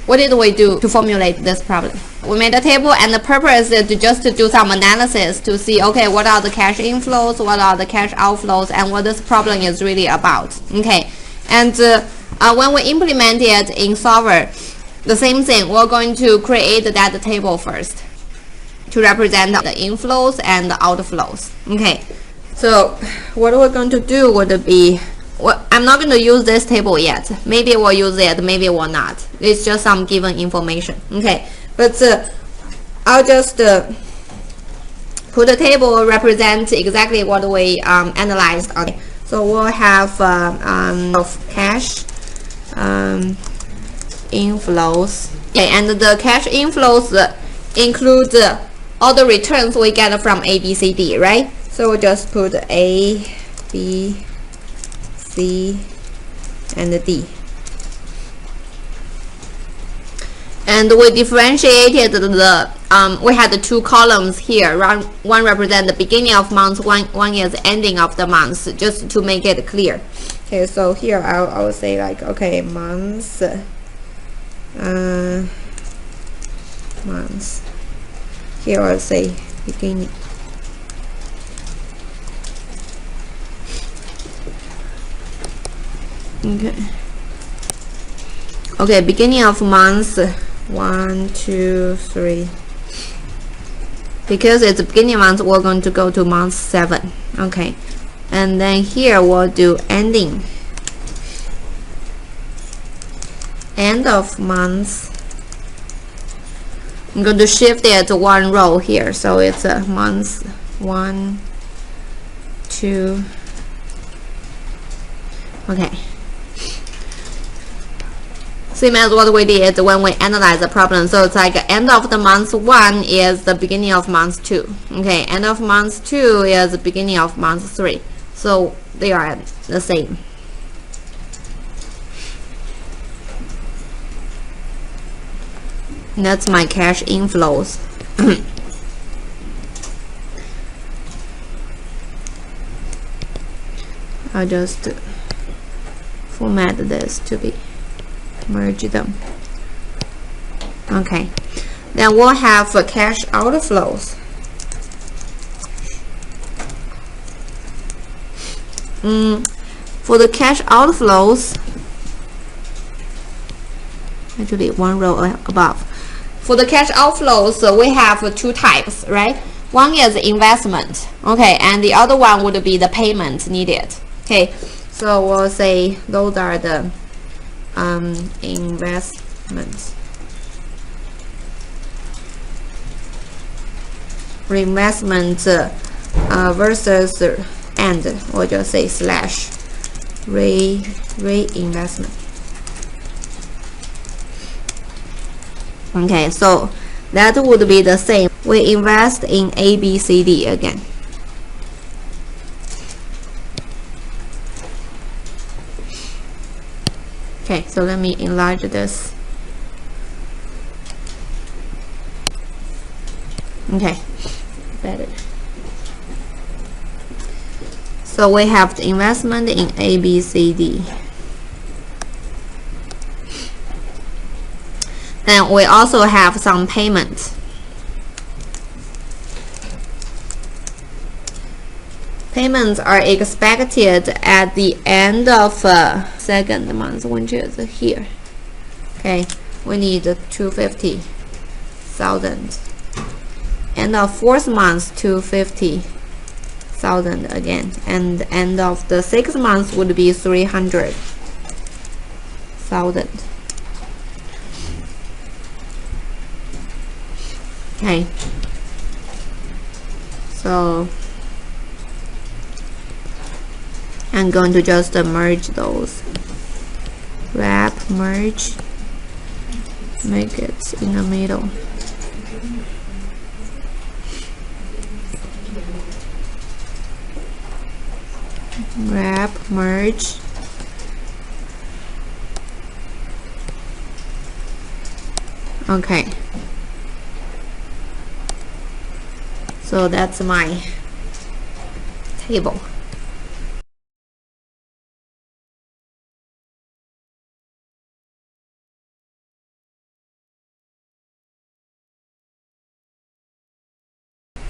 what did we do to formulate this problem? We made a table, and the purpose is to just to do some analysis to see, okay, what are the cash inflows, what are the cash outflows, and what this problem is really about. Okay, and when we implement it in Solver, the same thing, we're going to create that table first to represent the inflows and the outflows. Okay, so what we're going to do would be, well, I'm not going to use this table yet. Maybe we'll use it, maybe we'll not. It's just some given information. Okay, but I'll just put a table represent exactly what we analyzed. Okay, so we'll have of cash inflows. Okay, and the cash inflows include all the returns we get from A, B, C, D, right? So we'll just put A, B, C, and D. And we differentiated the, we had the two columns here. One represents the beginning of month, one is ending of the month, just to make it clear. Okay, so here I will say like, okay, months, months. Here I'll say beginning. Okay, beginning of month 1, 2, 3. Because it's the beginning of month, we're going to go to month 7. Okay, and then here we'll do ending. End of month. I'm going to shift it to one row here, so it's a month 1, 2. Okay. Same as what we did when we analyzed the problem. So it's like end of the month 1 is the beginning of month 2. Okay, end of month 2 is the beginning of month 3. So they are the same. That's my cash inflows. I'll just format this to be merge them. Okay, then we'll have cash outflows. For the cash outflows, actually one row above. For the cash outflows, we have two types, right? One is investment, okay, and the other one would be the payment needed. Okay, so we'll say those are the investments. Reinvestment versus and we'll just say slash reinvestment. Okay, so that would be the same. We invest in A, B, C, D again. Okay, so let me enlarge this. Okay, better. So we have the investment in A, B, C, D. Then we also have some payments. Payments are expected at the end of second month, which is here. Okay, we need 250,000. End of fourth month, 250,000 again, and end of the sixth month would be 300,000. Okay, so I'm going to just merge those. Wrap, merge, make it in the middle. Wrap, merge. Okay. So that's my table.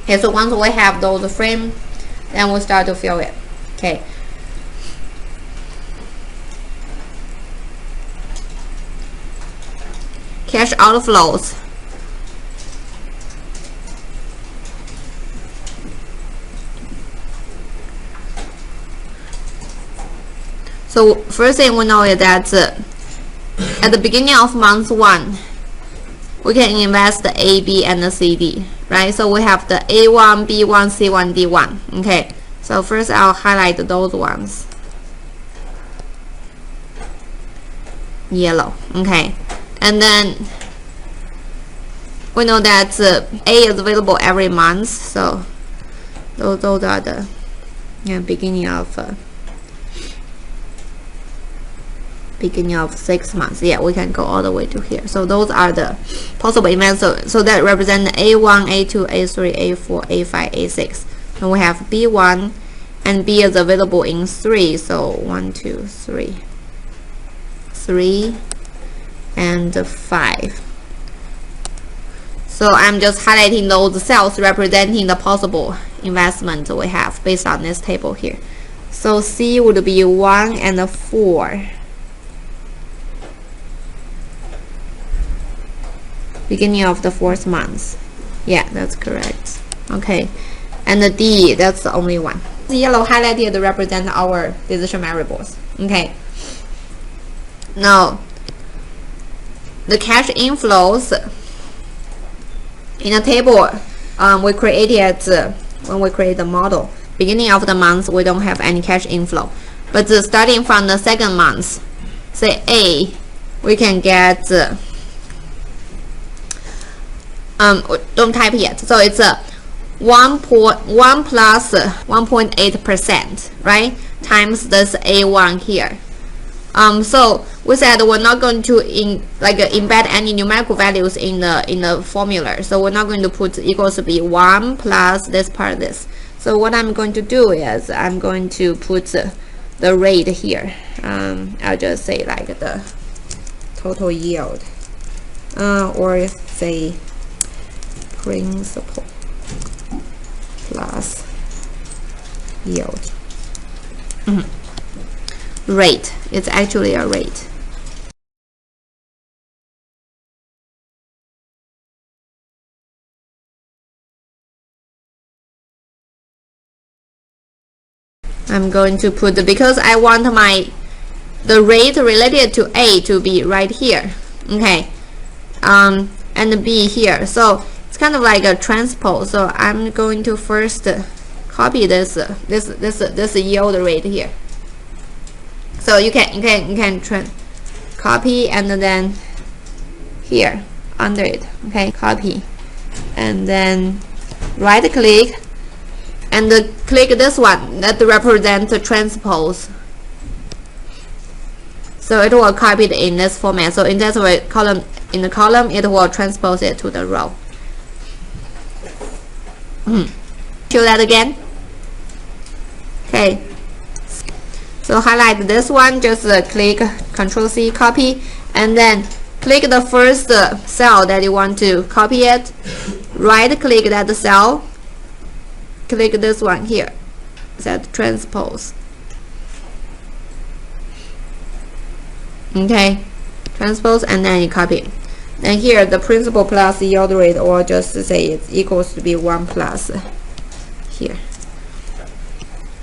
Okay, so once we have those frame, then we'll start to fill it. Okay. Cash outflows. So first thing we know is that at the beginning of month 1, we can invest the A, B, and the C, D, right? So we have the A1, B1, C1, D1. Okay, so first I'll highlight those ones. Yellow. Okay, and then we know that A is available every month, so those are the beginning of 6 months. Yeah, we can go all the way to here. So those are the possible events. So that represent A1, A2, A3, A4, A5, A6. And we have B1, and B is available in 3. So 1, 2, 3, 3, and 5. So I'm just highlighting those cells representing the possible investment we have based on this table here. So C would be 1 and 4. Beginning of the 4th month. Yeah, that's correct. Okay, and the D, that's the only one. The yellow highlighted represent our decision variables. Okay, now the cash inflows in a table we created when we create the model. Beginning of the month, we don't have any cash inflow, but starting from the 2nd month, say A, we can get don't type yet. So it's 1 plus 1.8%, right? Times this A1 here. So we said we're not going to embed any numerical values in the formula. So we're not going to put equals to be 1 plus this part this. So what I'm going to do is I'm going to put the rate here. I'll just say like the total yield, or say principal plus yield. Rate, it's actually a rate. I'm going to put, because I want the rate related to A to be right here. Okay, and B here. So it's kind of like a transpose. So I'm going to first copy this yield rate here. So you can copy and then here under it. Okay, copy and then right click and click this one that represents the transpose. So it will copy it in this format. So in this way, in the column, it will transpose it to the row. Show that again. Okay. So highlight this one. Just click Ctrl C, copy, and then click the first cell that you want to copy it. Right click that cell. Click this one here. Set transpose. Okay, transpose, and then you copy. And here the principal plus yield rate, or just say it's equals to be 1 plus here,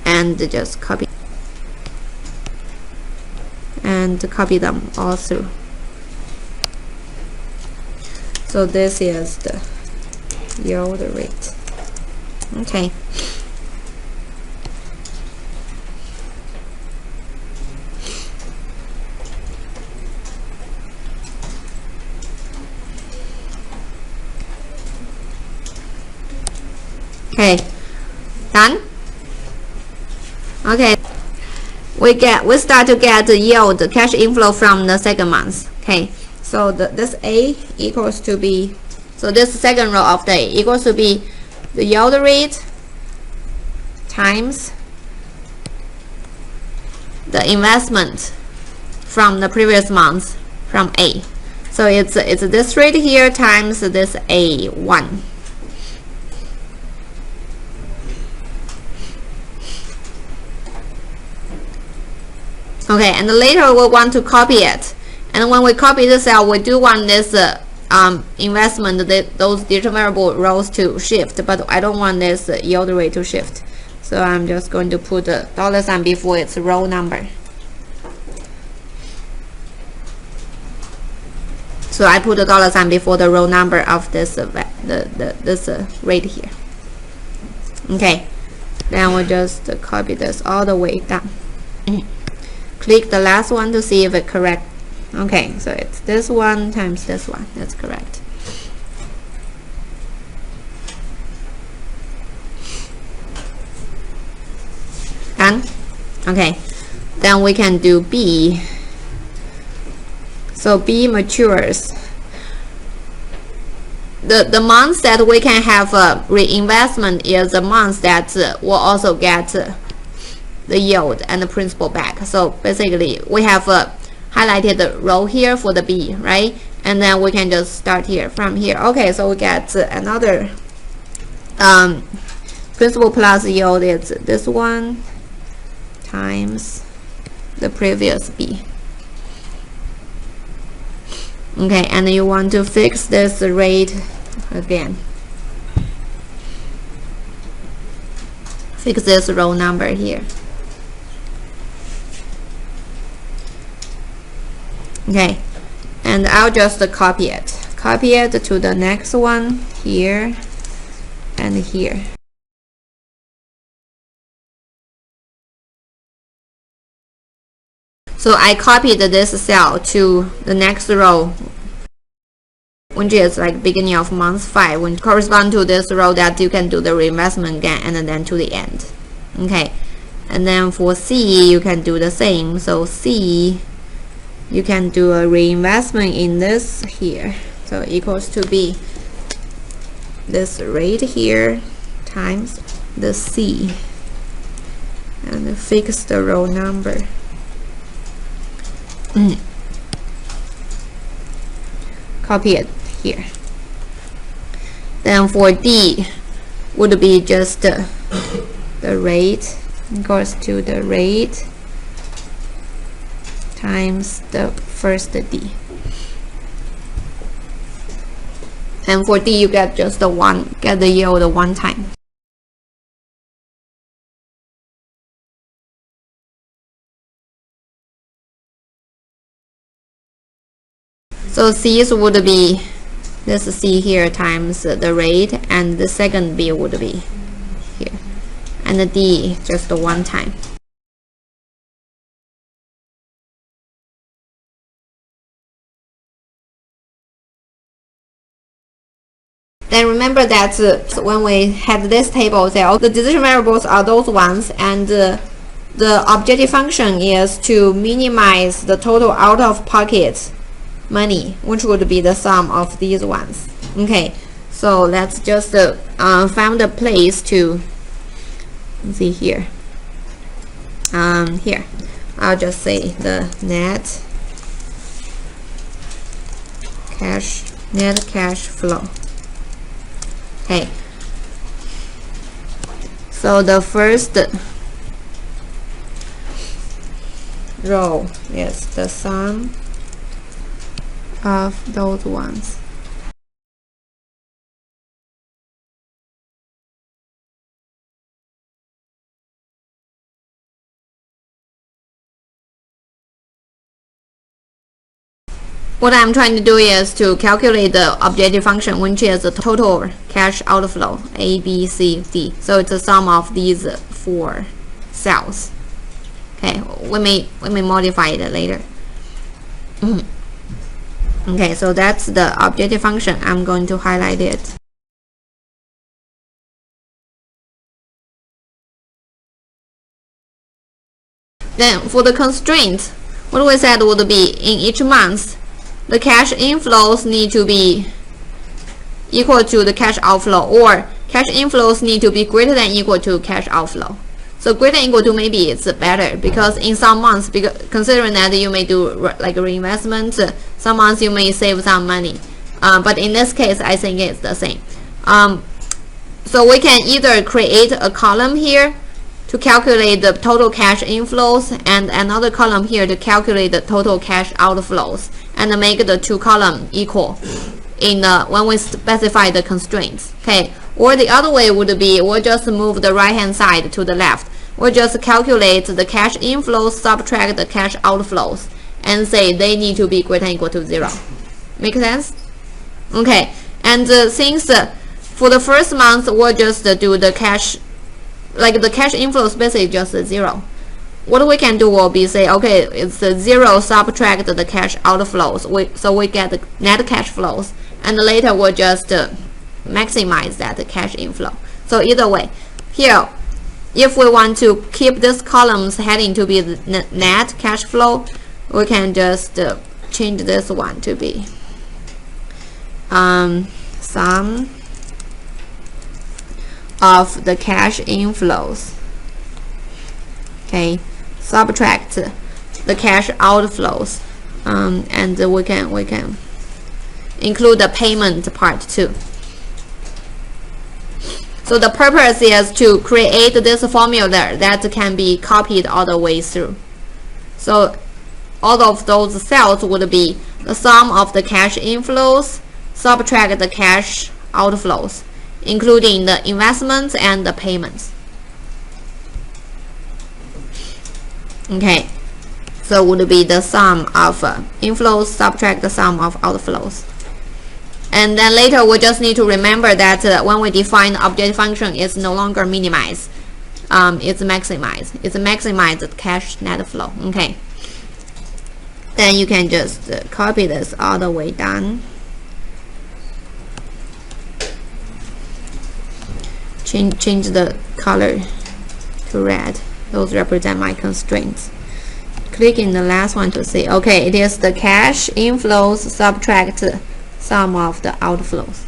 and just copy and copy them all through. So this is the yield rate. Okay. Okay, done. Okay, we start to get the yield, cash inflow from the 2nd month. Okay, so this A equals to be, so this second row of the A equals to be the yield rate times the investment from the previous month from A. So it's this rate here times this A1. Okay, and later we want to copy it. And when we copy the cell, we do want this investment, those determinable rows to shift, but I don't want this yield rate to shift. So I'm just going to put the $sign before its row number. So I put the $sign before the row number of this this rate here. Okay, then we'll just copy this all the way down. Click the last one to see if it's correct. Okay, so it's this one times this one. That's correct. Done? Okay, then we can do B. So B matures. The months that we can have a reinvestment is the months that will also get the yield and the principal back. So basically we have highlighted the row here for the B, right? And then we can just start here from here. Okay, so we get another principal plus yield is this one times the previous B. Okay, and you want to fix this rate again. Fix this row number here. Okay, and I'll just copy it. Copy it to the next one here and here. So I copied this cell to the next row, which is like beginning of month 5, which correspond to this row that you can do the reinvestment again, and then to the end. Okay, and then for C you can do the same. So C, you can do a reinvestment in this here. So equals to be this rate here times the C, and fix the row number. Copy it here. Then for D would be just the rate equals to the rate times the first D. And for D you get just the one, get the yield one time. So C's would be this C here times the rate, and the second B would be here, and the D just one time. Then remember that when we had this table, the decision variables are those ones, and the objective function is to minimize the total out-of-pocket money, which would be the sum of these ones. Okay, so let's just find a place to see here. Here I'll just say the net cash flow. Okay, so the first row is the sum of those ones. What I'm trying to do is to calculate the objective function, which is the total cash outflow, A, B, C, D. So it's a sum of these 4 cells. Okay, we may modify it later. Okay, so that's the objective function. I'm going to highlight it. Then for the constraint, what we said would be in each month, the cash inflows need to be equal to the cash outflow, or cash inflows need to be greater than equal to cash outflow. So greater than equal to maybe it's better, because in some months, considering that you may do like reinvestment, some months you may save some money. But in this case, I think it's the same. So we can either create a column here to calculate the total cash inflows, and another column here to calculate the total cash outflows, and make the two columns equal in when we specify the constraints. Okay, or the other way would be we'll just move the right hand side to the left. We'll just calculate the cash inflows, subtract the cash outflows, and say they need to be greater than or equal to 0. Make sense? Okay, and since for the first month we'll just do the cash, like the cash inflows basically just 0. What we can do will be say, okay, it's 0 subtract the cash outflows, so we get the net cash flows, and later we'll just maximize that cash inflow. So either way, here, if we want to keep this column's heading to be the net cash flow, we can just change this one to be sum of the cash inflows. Okay, subtract the cash outflows, and we can include the payment part too. So the purpose is to create this formula that can be copied all the way through. So all of those cells would be the sum of the cash inflows, subtract the cash outflows, including the investments and the payments. Okay, so would be the sum of inflows subtract the sum of outflows. And then later we just need to remember that when we define the objective function, it's no longer minimize, it's maximize. It's maximize the cash net flow. Okay, then you can just copy this all the way down. Change the color to red. Those represent my constraints. Click in the last one to see, okay, it is the cash inflows subtract sum of the outflows.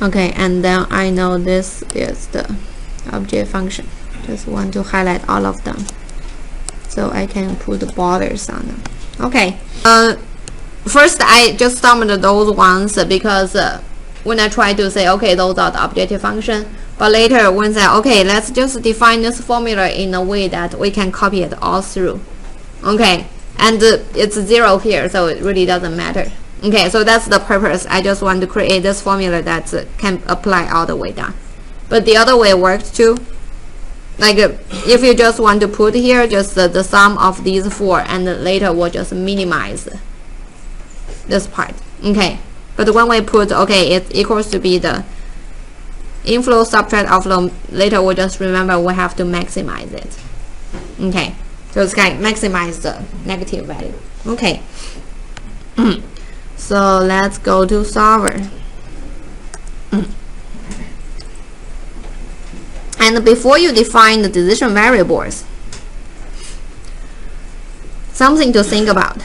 Okay, and then I know this is the object function. Just want to highlight all of them so I can put the borders on them. Okay, first I just summed those ones because when I try to say, okay, those are the objective function, but later when I say, okay, let's just define this formula in a way that we can copy it all through. Okay, and it's 0 here, so it really doesn't matter. Okay, so that's the purpose. I just want to create this formula that can apply all the way down. But the other way works too. Like if you just want to put here just the sum of these 4, and later we'll just minimize this part. Okay, but when we put, okay, it equals to be the inflow subtract outflow, later we'll just remember we have to maximize it. Okay, so it's kind of maximize the negative value. Okay. So let's go to solver. And before you define the decision variables, something to think about.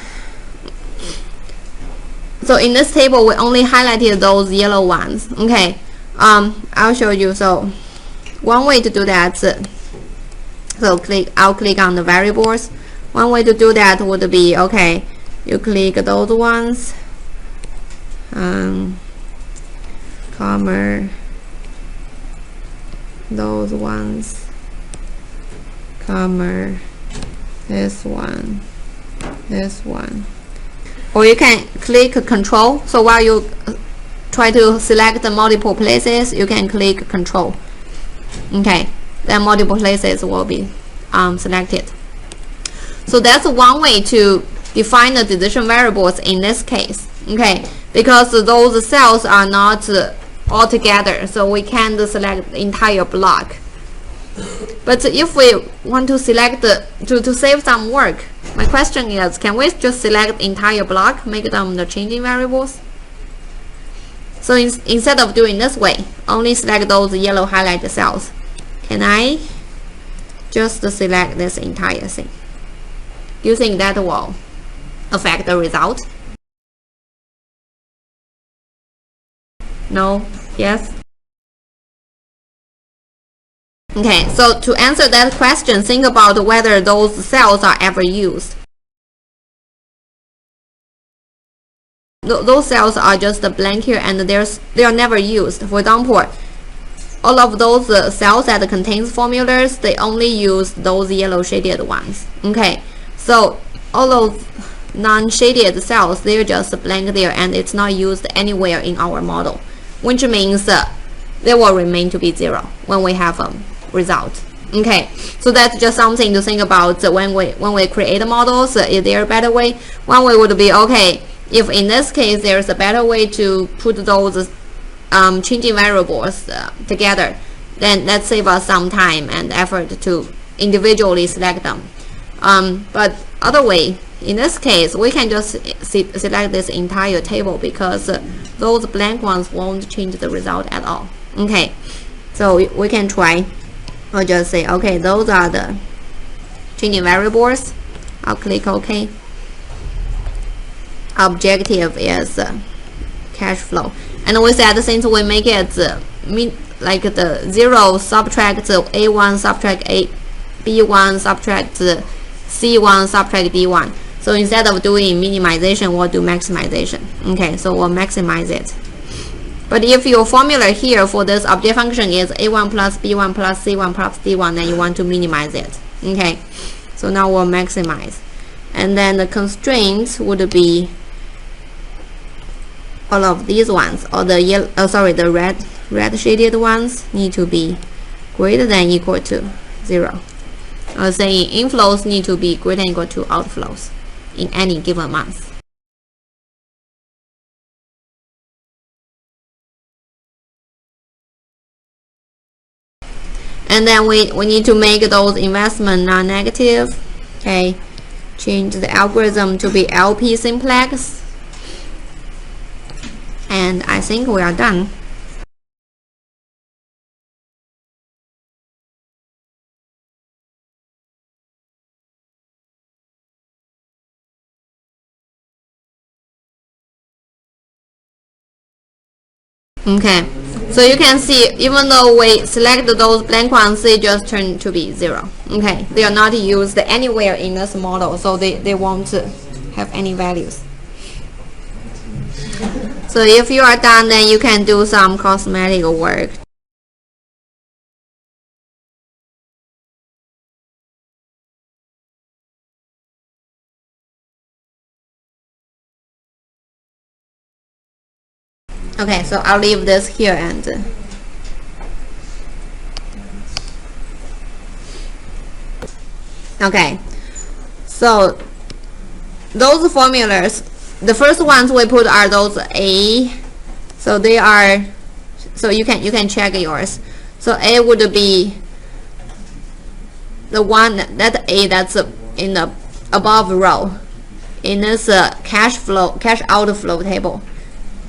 So in this table, we only highlighted those yellow ones. Okay, I'll show you. So one way to do that, so I'll click on the variables. One way to do that would be, okay, you click those ones, comma, those ones, comma, this one, or you can click control. So while you try to select the multiple places, you can click control. Okay, then multiple places will be selected. So that's one way to define the decision variables in this case. Okay, because those cells are not all together, so we can't select the entire block. But if we want to select to save some work, my question is, can we just select the entire block, make them the changing variables? So instead of doing this way, only select those yellow highlighted cells, can I just select this entire thing? Do you think that will affect the result? No? Yes? Okay, so to answer that question, think about whether those cells are ever used. Those cells are just blank here and they are never used. For example, all of those cells that contains formulas, they only use those yellow shaded ones. Okay, so all those non-shaded cells, they're just blank there and it's not used anywhere in our model, which means they will remain to be 0 when we have a result. Okay, so that's just something to think about when we create models. Is there a better way? One way would be, okay, if in this case there's a better way to put those changing variables together, then let's save us some time and effort to individually select them. But other way, in this case, we can just select this entire table because those blank ones won't change the result at all. Okay, so we can try. I'll just say, okay, those are the changing variables. I'll click OK. Objective is cash flow. And we said since we make it like the 0 subtract A1 subtract B1 subtract C1 subtract B1. So instead of doing minimization, we'll do maximization. Okay, so we'll maximize it. But if your formula here for this object function is A1 plus B1 plus C1 plus D1, then you want to minimize it. Okay, so now we'll maximize. And then the constraints would be all of these ones, or the yellow, the red shaded ones need to be greater than equal to 0. I was saying inflows need to be greater than equal to outflows in any given month. And then we need to make those investment non-negative. Okay, change the algorithm to be LP simplex. And I think we are done. Okay, so you can see even though we select those blank ones, they just turn to be 0. Okay, they are not used anywhere in this model, so they won't have any values. So if you are done, then you can do some cosmetic work. Okay, so I'll leave this here and okay, so those formulas, the first ones we put are those A, so they are, so you can check yours. So A would be the one that A that's in the above row in this cash outflow table.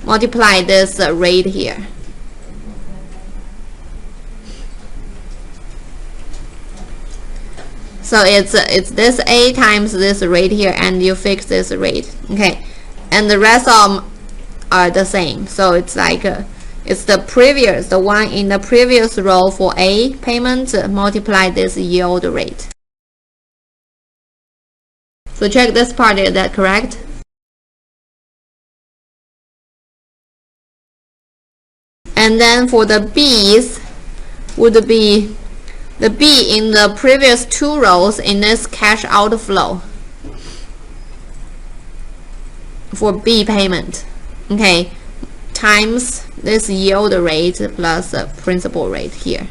Multiply this rate here. So it's this A times this rate here, and you fix this rate. Okay, and the rest of them are the same. So it's like it's the one in the previous row for A payment multiply this yield rate. So check this part, is that correct? And then for the B's would be the B in the previous 2 rows in this cash outflow for B payment. Okay, times this yield rate plus principal rate here.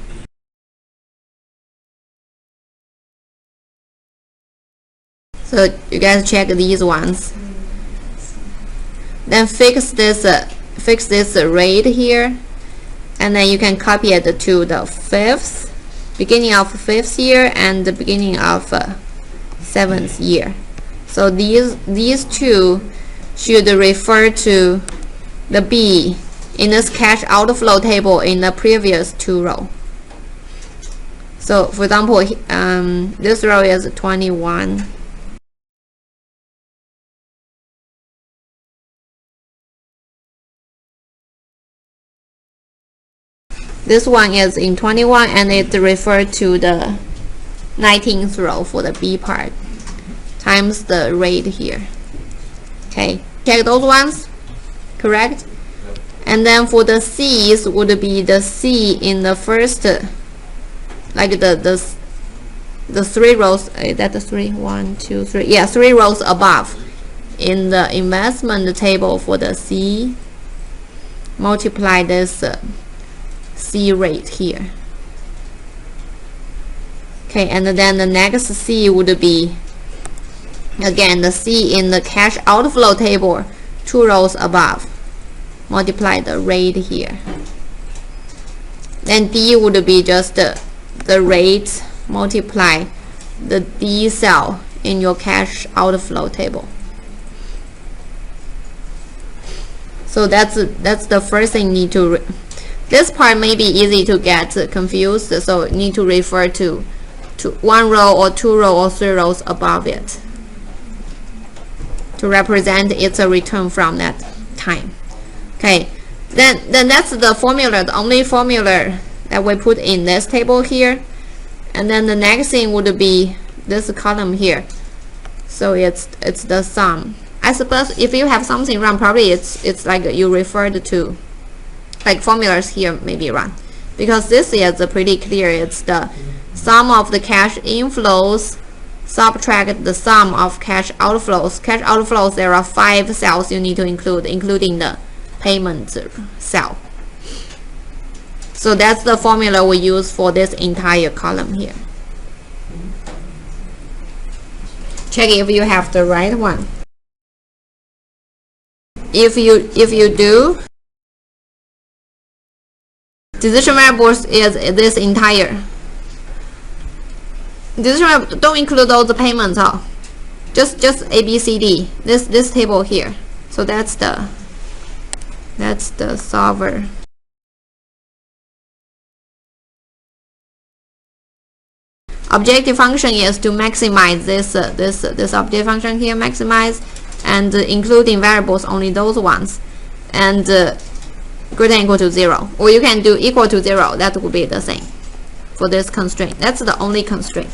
So you guys check these ones. Then fix this rate here. And then you can copy it to the beginning of 5th year and the beginning of 7th year. So these two should refer to the B in this cash outflow table in the previous 2 rows. So for example, this row is 21. This one is in 21 and it refers to the 19th row for the B part times the rate here. Okay, check those ones, correct? And then for the C's would be the C in the first, like the 3 rows. Is that the 3? 1, 2, 3. Yeah, 3 rows above in the investment table for the C. Multiply this C rate here. Okay, and then the next C would be again the C in the cash outflow table, 2 rows above. Multiply the rate here. Then D would be just the rate multiply the D cell in your cash outflow table. So that's the first thing you need to. This part may be easy to get confused, so you need to refer to 1 row or 2 row or 3 rows above it to represent it's a return from that time. Okay, then that's the formula, the only formula that we put in this table here. And then the next thing would be this column here. So it's the sum. I suppose if you have something wrong, probably it's like you referred to, like formulas here may be wrong, because this is pretty clear. It's the sum of the cash inflows subtract the sum of cash outflows. Cash outflows, there are 5 cells you need to include, including the payment cell. So that's the formula we use for this entire column here. Check if you have the right one. If you do, decision variables is this entire. Decision variable, don't include all the payments, just A, B, C, D. This table here. So that's the solver. Objective function is to maximize this objective function here, maximize, and including variables only those ones, and greater than or equal to 0, or you can do equal to 0. That would be the same for this constraint. That's the only constraint.